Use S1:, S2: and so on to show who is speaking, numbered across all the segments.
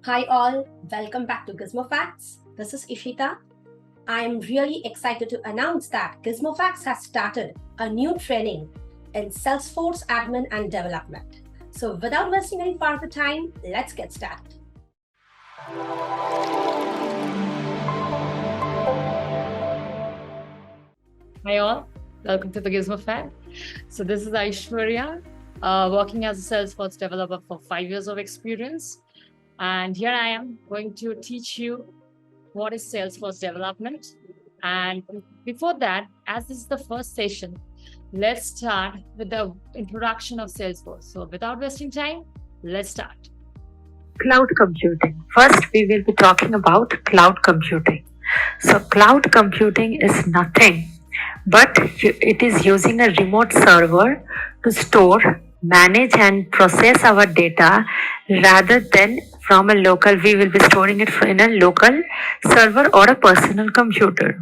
S1: Hi all, welcome back to Gizmofacts. This is Ishita. I am really excited to announce that Gizmofacts has started a new training in Salesforce admin and development. So without wasting any further time, let's get started.
S2: Hi all, welcome to the Gizmofacts. So this is Aishwarya, working as a Salesforce developer for 5 years of experience. And here I am going to teach you what is Salesforce development. And before that, as this is the first session, let's start with the introduction of Salesforce. So without wasting time, let's start.
S3: Cloud computing. First, we will be talking about cloud computing. So cloud computing is nothing but it is using a remote server to store, manage and process our data rather than from a local. We will be storing it in a local server or a personal computer.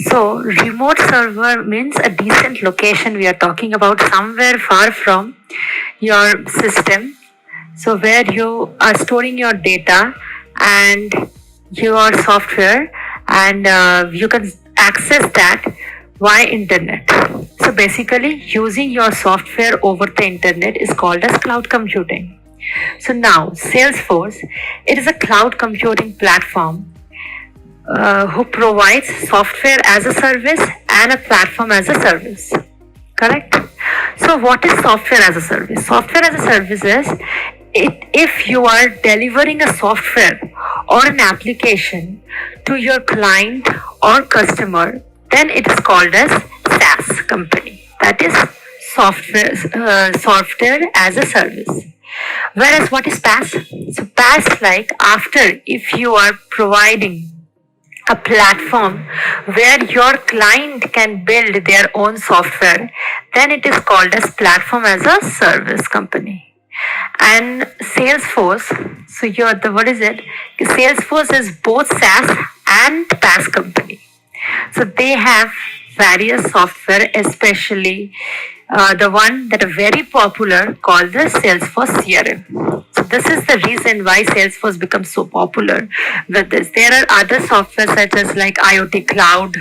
S3: So remote server means a decent location. We are talking about somewhere far from your system. So where you are storing your data and your software, and you can access that via internet. So basically using your software over the internet is called as cloud computing. So now Salesforce, it is a cloud computing platform who provides software as a service and a platform as a service. Correct? So what is software as a service? Software as a service is if you are delivering a software or an application to your client or customer, then it is called as SaaS company. That is software as a service. Whereas what is PaaS? So PaaS, like after, if you are providing a platform where your client can build their own software, then it is called as platform as a service company. And Salesforce, so what is it? Salesforce is both SaaS and PaaS company. So they have various software, especially the one that are very popular called the Salesforce CRM. So this is the reason why Salesforce becomes so popular with this. There are other software such as like IoT Cloud,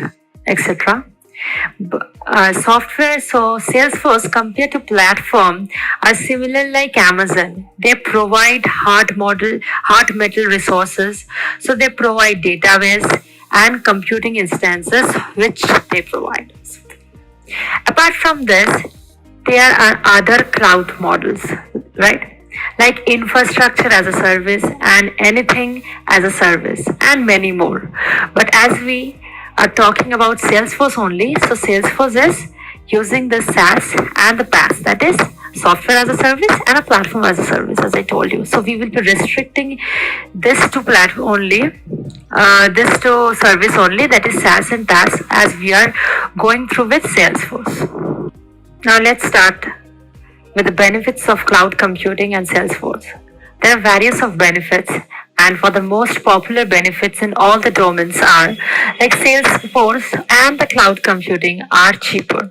S3: etc. Software, so Salesforce compared to platform are similar like Amazon. They provide hard metal resources. So they provide database and computing instances which they provide. Apart from this, there are other cloud models, right? Like infrastructure as a service and anything as a service and many more. But as we are talking about Salesforce only, so Salesforce is using the SaaS and the PaaS, that is software as a service and a platform as a service, as I told you. So we will be restricting this to platform only, this to service only, that is SaaS and PaaS, as we are going through with Salesforce. Now let's start with the benefits of cloud computing and Salesforce. There are various of benefits, and for the most popular benefits in all the domains are like Salesforce and the cloud computing are cheaper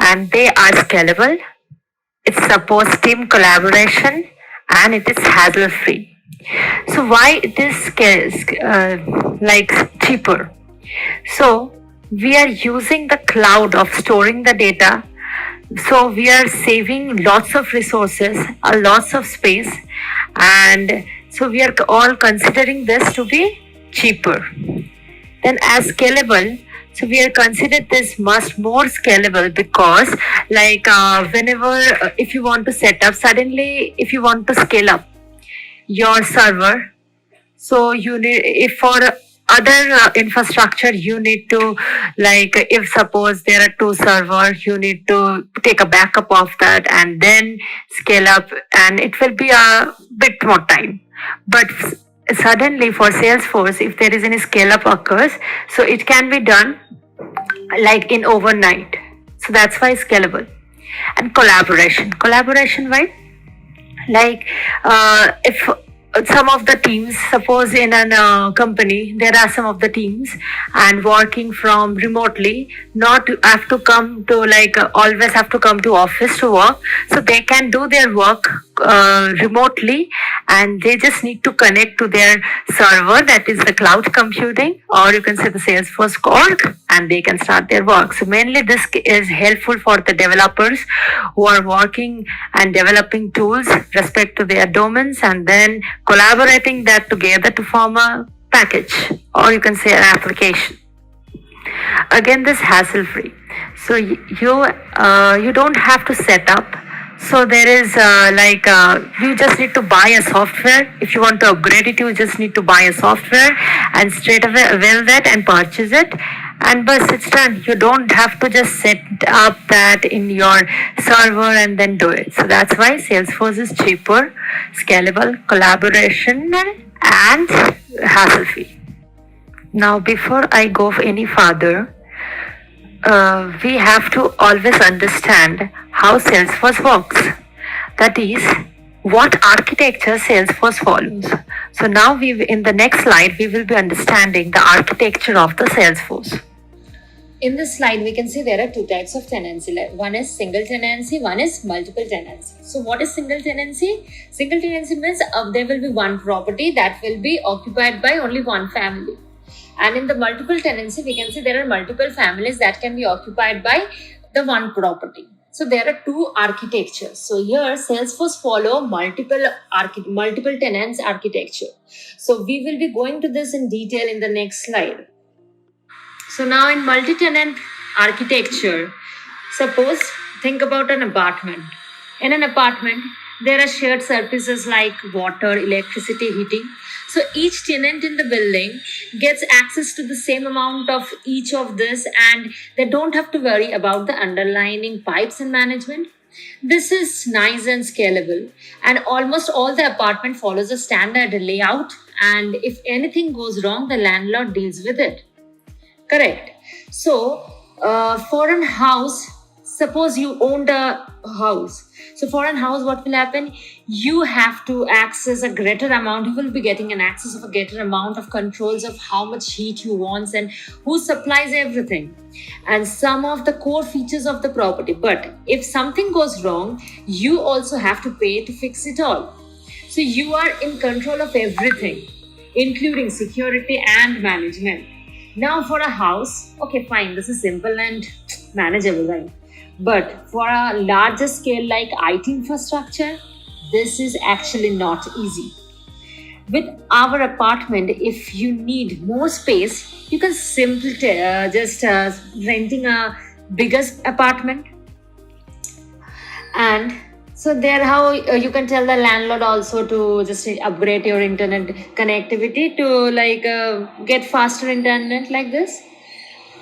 S3: and they are scalable. It supports team collaboration and it is hassle free. So why it is like cheaper? So we are using the cloud of storing the data. So we are saving lots of resources, lots of space, and so we are all considering this to be cheaper. Then as scalable, so we are considered this much more scalable because like whenever if you want to set up, suddenly if you want to scale up your server, so you need, if for other infrastructure you need to, like if suppose there are two servers, you need to take a backup of that and then scale up, and it will be a bit more time. But suddenly for Salesforce, if there is any scale up occurs, so it can be done like in overnight. So that's why scalable. And collaboration, right? Like if some of the teams, suppose in a company there are some of the teams and working from remotely, not have to come to like always have to come to office to work, so they can do their work remotely, and they just need to connect to their server, that is the cloud computing, or you can say the Salesforce org, and they can start their work. So mainly this is helpful for the developers who are working and developing tools respect to their domains, and then collaborating that together to form a package, or you can say an application. Again, this hassle free. So you don't have to set up. So there is you just need to buy a software. If you want to upgrade it, you just need to buy a software and straight away avail that and purchase it. And bus, it's done. You don't have to just set up that in your server and then do it. So that's why Salesforce is cheaper, scalable, collaboration, and hassle free. Now, before I go any further, we have to always understand how Salesforce works. That is, what architecture Salesforce follows. So now in the next slide, we will be understanding the architecture of the Salesforce.
S2: In this slide, we can see there are two types of tenancy. One is single tenancy, one is multiple tenancy. So what is single tenancy? Single tenancy means there will be one property that will be occupied by only one family. And in the multiple tenancy, we can see there are multiple families that can be occupied by the one property. So there are two architectures. So here Salesforce follow multiple tenants architecture. So we will be going to this in detail in the next slide. So now in multi-tenant architecture, suppose think about an apartment. In an apartment, there are shared services like water, electricity, heating. So each tenant in the building gets access to the same amount of each of this, and they don't have to worry about the underlying pipes and management. This is nice and scalable, and almost all the apartment follows a standard layout, and if anything goes wrong, the landlord deals with it. Correct. So for a house, suppose you owned a house. So for a house, what will happen? You have to access a greater amount. You will be getting an access of a greater amount of controls of how much heat you want and who supplies everything, and some of the core features of the property. But if something goes wrong, you also have to pay to fix it all. So you are in control of everything, including security and management. Now for a house, okay, fine, this is simple and manageable, right? But for a larger scale like IT infrastructure, this is actually not easy. With our apartment, if you need more space, you can simply just renting a bigger apartment. And so there how you can tell the landlord also to just upgrade your internet connectivity to get faster internet like this.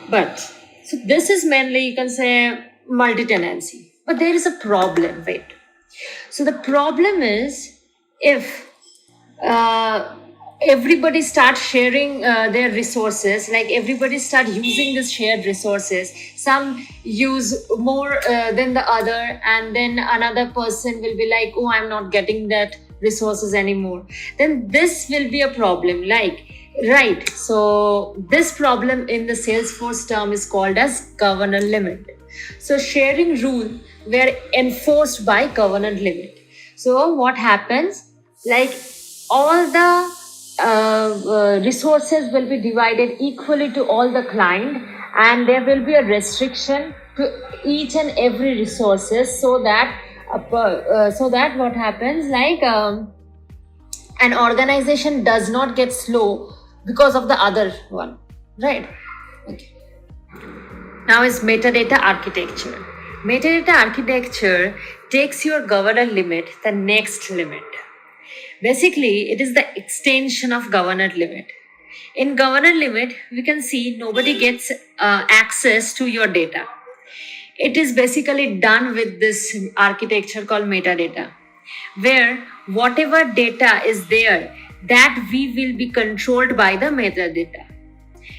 S2: But so this is mainly, you can say, multi-tenancy. But there is a problem, wait. So the problem is if everybody starts sharing their resources, like everybody start using these shared resources, some use more than the other, and then another person will be like, oh, I'm not getting that resources anymore, then this will be a problem, right? So this problem in the Salesforce term is called as governor limit. So sharing rule were enforced by governor limit. So what happens, like all the resources will be divided equally to all the client, and there will be a restriction to each and every resources, so that what happens, an organization does not get slow because of the other one, right? Okay. Now is metadata architecture. Metadata architecture takes your governor limit the next limit. Basically, it is the extension of governor limit. In governor limit, we can see nobody gets access to your data. It is basically done with this architecture called metadata, where whatever data is there, that we will be controlled by the metadata.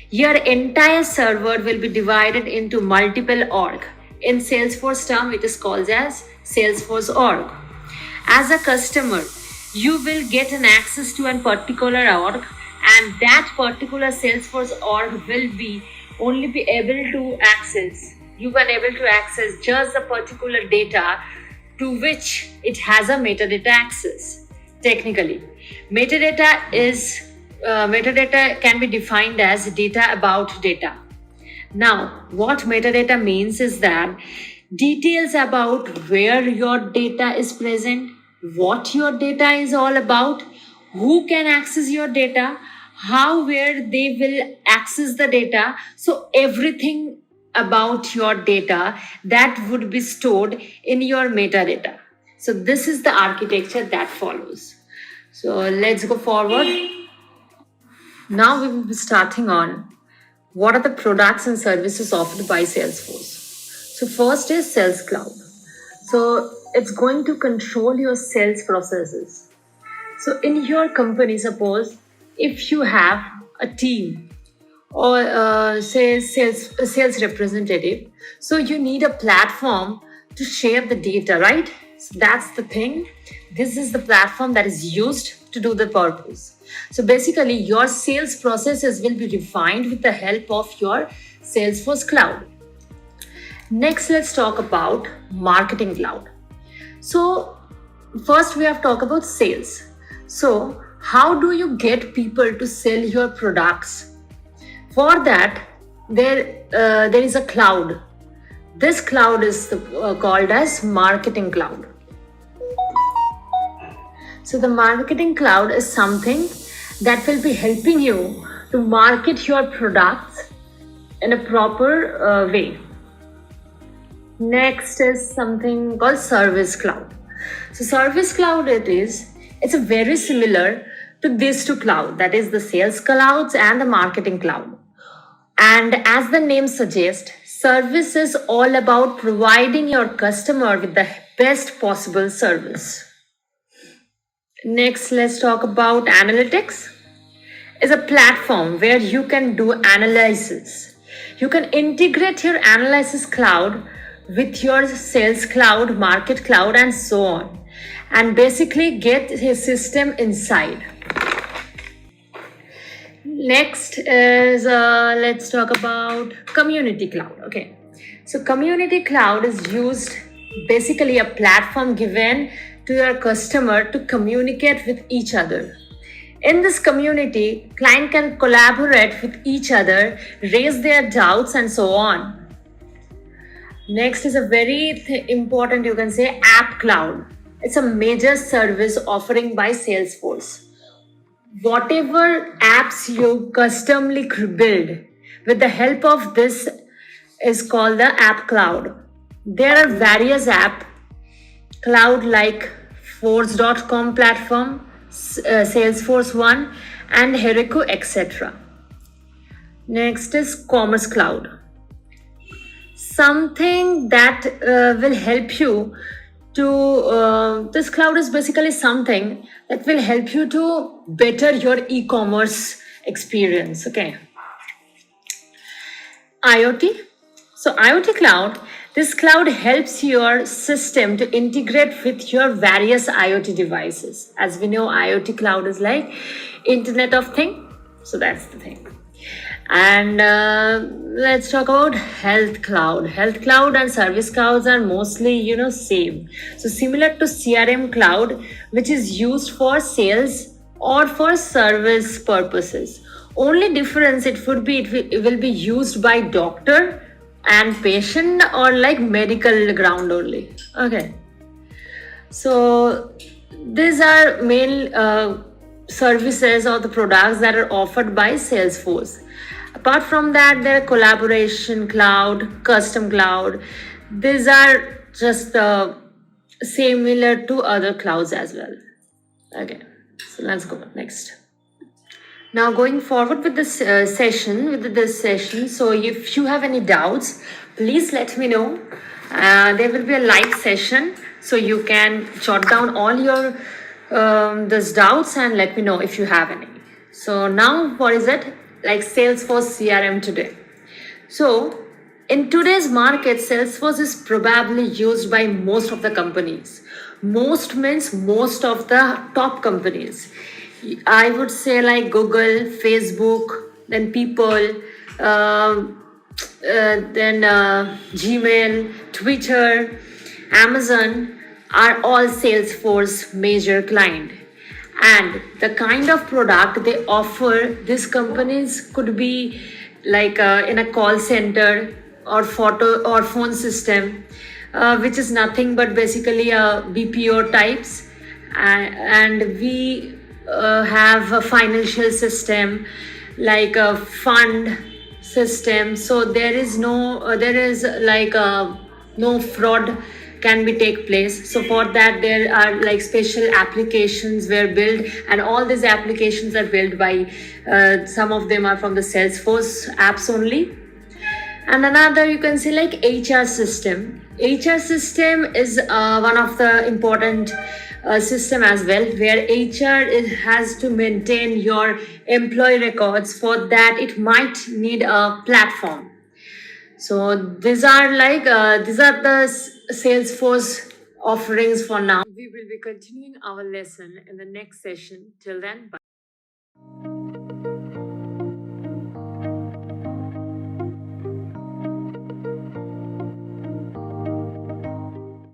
S2: Your entire server will be divided into multiple org. In Salesforce term, it is called as Salesforce org. As a customer, you will get an access to a particular org, and that particular Salesforce org will be only be able to access. You were able to access just the particular data
S3: to which it has a metadata access. Technically, metadata can be defined as data about data. Now, what metadata means is that details about where your data is present, what your data is all about, who can access your data, how, where they will access the data. So everything about your data that would be stored in your metadata. So this is the architecture that follows. So let's go forward. Now we will be starting on what are the products and services offered by Salesforce. So first is Sales Cloud. So it's going to control your sales processes. So in your company, suppose if you have a team or a sales representative, so you need a platform to share the data, right? So that's the thing. This is the platform that is used to do the purpose. So basically your sales processes will be refined with the help of your Salesforce Cloud. Next, let's talk about Marketing Cloud. So first we have talked about sales. So how do you get people to sell your products? For that, there is a cloud. This cloud is called as Marketing Cloud. So the Marketing Cloud is something that will be helping you to market your products in a proper way. Next is something called Service Cloud. So Service Cloud it's a very similar to these two clouds, that is the Sales Clouds and the Marketing Cloud. And as the name suggests, service is all about providing your customer with the best possible service. Next, let's talk about Analytics. It's a platform where you can do analysis. You can integrate your analysis cloud with your Sales Cloud, Market Cloud, and so on, and basically get a system inside. Next is let's talk about Community Cloud. Okay, so Community Cloud is used basically a platform given to your customer to communicate with each other. In this community, client can collaborate with each other, raise their doubts, and so on. Next is a very important, you can say, App Cloud. It's a major service offering by Salesforce. Whatever apps you customly build with the help of this is called the App Cloud. There are various app cloud like Force.com platform, Salesforce One, and Heroku, etc. Next is Commerce Cloud. Something that will help you to, this cloud is basically something that will help you to better your e-commerce experience. Okay. IoT. So IoT Cloud, this cloud helps your system to integrate with your various IoT devices. As we know, IoT Cloud is like Internet of Things. So that's the thing. And let's talk about Health Cloud. Health Cloud and Service Clouds are mostly, same. So similar to CRM Cloud, which is used for sales or for service purposes. Only difference it will be used by doctor and patient or like medical ground only. Okay. So these are main services or the products that are offered by Salesforce. Apart from that, there are Collaboration Cloud, Custom Cloud. These are just similar to other clouds as well. Okay, so let's go next. Now going forward with this session, so if you have any doubts, please let me know. There will be a live session, so you can jot down all your these doubts and let me know if you have any. So now what is it? Like Salesforce CRM today. So in today's market, Salesforce is probably used by most of the companies. Most means most of the top companies. I would say like Google, Facebook, then people, then Gmail, Twitter, Amazon, are all Salesforce major client. And the kind of product they offer, these companies could be like in a call center or photo or phone system, which is nothing but basically a BPO types. And we have a financial system like a fund system, so there is there is like no fraud can be take place. So for that there are like special applications were built, and all these applications are built by some of them are from the Salesforce apps only. And another you can say like HR system. HR system is one of the important system as well, where HR has to maintain your employee records. For that it might need a platform. So these are like these are the Salesforce offerings for now. We will be continuing our lesson in the next session. Till then, bye.